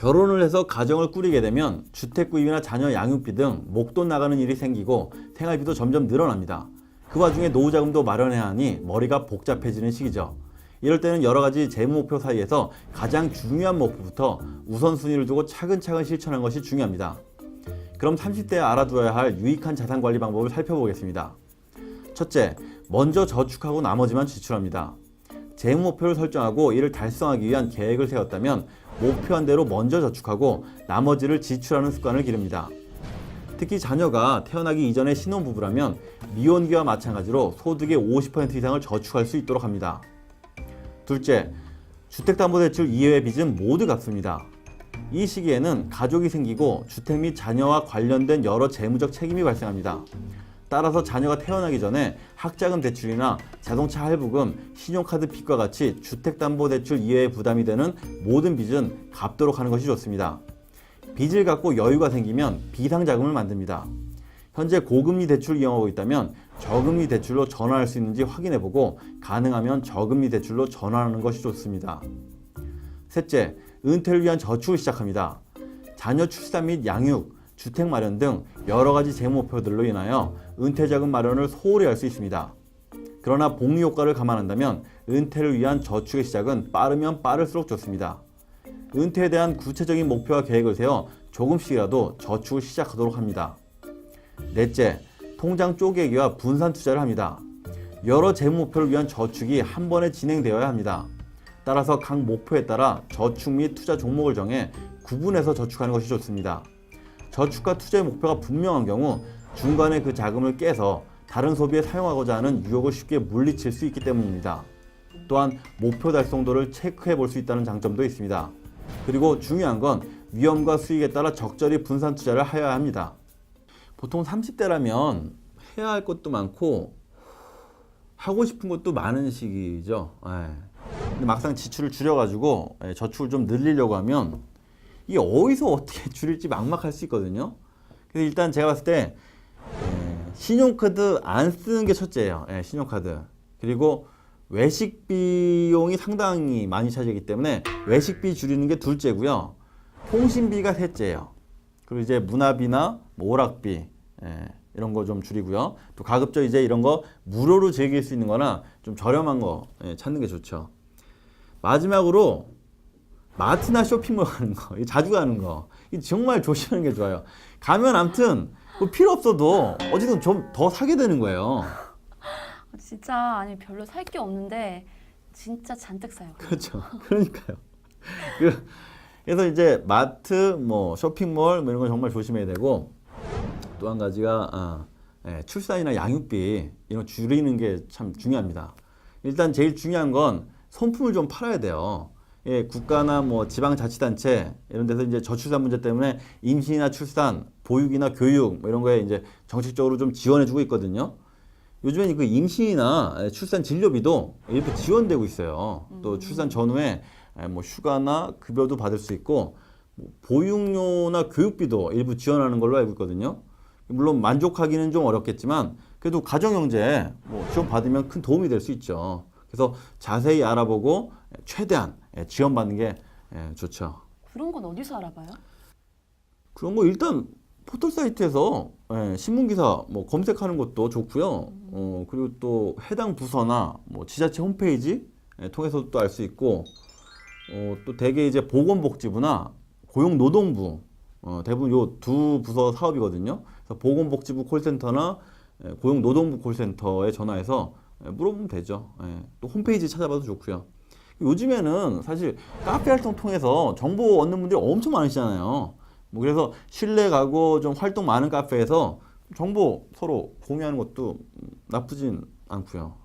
결혼을 해서 가정을 꾸리게 되면 주택 구입이나 자녀 양육비 등 목돈 나가는 일이 생기고 생활비도 점점 늘어납니다. 그 와중에 노후 자금도 마련해야 하니 머리가 복잡해지는 시기죠. 이럴 때는 여러 가지 재무 목표 사이에서 가장 중요한 목표부터 우선순위를 두고 차근차근 실천하는 것이 중요합니다. 그럼 30대에 알아두어야 할 유익한 자산 관리 방법을 살펴보겠습니다. 첫째, 먼저 저축하고 나머지만 지출합니다. 재무 목표를 설정하고 이를 달성하기 위한 계획을 세웠다면 목표한 대로 먼저 저축하고 나머지를 지출하는 습관을 기릅니다. 특히 자녀가 태어나기 이전에 신혼부부라면 미혼기와 마찬가지로 소득의 50% 이상을 저축할 수 있도록 합니다. 둘째, 주택담보대출 이외의 빚은 모두 갚습니다. 이 시기에는 가족이 생기고 주택 및 자녀와 관련된 여러 재무적 책임이 발생합니다. 따라서 자녀가 태어나기 전에 학자금 대출이나 자동차 할부금, 신용카드 빚과 같이 주택담보대출 이외의 부담이 되는 모든 빚은 갚도록 하는 것이 좋습니다. 빚을 갚고 여유가 생기면 비상자금을 만듭니다. 현재 고금리 대출을 이용하고 있다면 저금리 대출로 전환할 수 있는지 확인해보고 가능하면 저금리 대출로 전환하는 것이 좋습니다. 셋째, 은퇴를 위한 저축을 시작합니다. 자녀 출산 및 양육, 주택 마련 등 여러 가지 재무 목표들로 인하여 은퇴자금 마련을 소홀히 할 수 있습니다. 그러나 복리 효과를 감안한다면 은퇴를 위한 저축의 시작은 빠르면 빠를수록 좋습니다. 은퇴에 대한 구체적인 목표와 계획을 세워 조금씩이라도 저축을 시작하도록 합니다. 넷째, 통장 쪼개기와 분산 투자를 합니다. 여러 재무 목표를 위한 저축이 한 번에 진행되어야 합니다. 따라서 각 목표에 따라 저축 및 투자 종목을 정해 구분해서 저축하는 것이 좋습니다. 저축과 투자의 목표가 분명한 경우 중간에 그 자금을 깨서 다른 소비에 사용하고자 하는 유혹을 쉽게 물리칠 수 있기 때문입니다. 또한 목표 달성도를 체크해 볼 수 있다는 장점도 있습니다. 그리고 중요한 건 위험과 수익에 따라 적절히 분산 투자를 해야 합니다. 보통 30대라면 해야 할 것도 많고 하고 싶은 것도 많은 시기죠. 근데 막상 지출을 줄여가지고 저축을 좀 늘리려고 하면 이게 어디서 어떻게 줄일지 막막할 수 있거든요. 그래서 일단 제가 봤을 때 신용카드 안 쓰는 게 첫째예요. 신용카드. 그리고 외식 비용이 상당히 많이 차지하기 때문에 외식비 줄이는 게 둘째고요. 통신비가 셋째예요. 그리고 이제 문화비나 오락비 이런 거 좀 줄이고요. 또 가급적 이제 이런 거 무료로 즐길 수 있는 거나 좀 저렴한 거 찾는 게 좋죠. 마지막으로 마트나 쇼핑몰 가는 거, 자주 가는 거, 정말 조심하는 게 좋아요. 가면 아무튼 뭐 필요 없어도 어쨌든 좀 더 사게 되는 거예요. 진짜 아니 별로 살 게 없는데 진짜 잔뜩 사요. 그렇죠. 그러니까요. 그래서 이제 마트, 뭐 쇼핑몰 뭐 이런 거 정말 조심해야 되고 또 한 가지가 출산이나 양육비 이런 거 줄이는 게 참 중요합니다. 일단 제일 중요한 건 손품을 좀 팔아야 돼요. 국가나 뭐 지방자치단체 이런 데서 이제 저출산 문제 때문에 임신이나 출산, 보육이나 교육 뭐 이런 거에 이제 정책적으로 좀 지원해주고 있거든요. 요즘엔 그 임신이나 출산 진료비도 일부 지원되고 있어요. 또 출산 전후에 뭐 휴가나 급여도 받을 수 있고 뭐 보육료나 교육비도 일부 지원하는 걸로 알고 있거든요. 물론 만족하기는 좀 어렵겠지만 그래도 가정경제에 뭐 지원 받으면 큰 도움이 될 수 있죠. 그래서 자세히 알아보고 최대한 지원받는 게 좋죠. 그런 건 어디서 알아봐요? 그런 거 일단 포털 사이트에서 신문기사 뭐 검색하는 것도 좋고요. 그리고 또 해당 부서나 뭐 지자체 홈페이지 통해서도 또 알 수 있고 또 대개 이제 보건복지부나 고용노동부 대부분 요 두 부서 사업이거든요. 그래서 보건복지부 콜센터나 고용노동부 콜센터에 전화해서 물어보면 되죠. 또 홈페이지 찾아봐도 좋고요. 요즘에는 사실 카페 활동 통해서 정보 얻는 분들이 엄청 많으시잖아요. 뭐 그래서 신뢰 가고 좀 활동 많은 카페에서 정보 서로 공유하는 것도 나쁘진 않고요.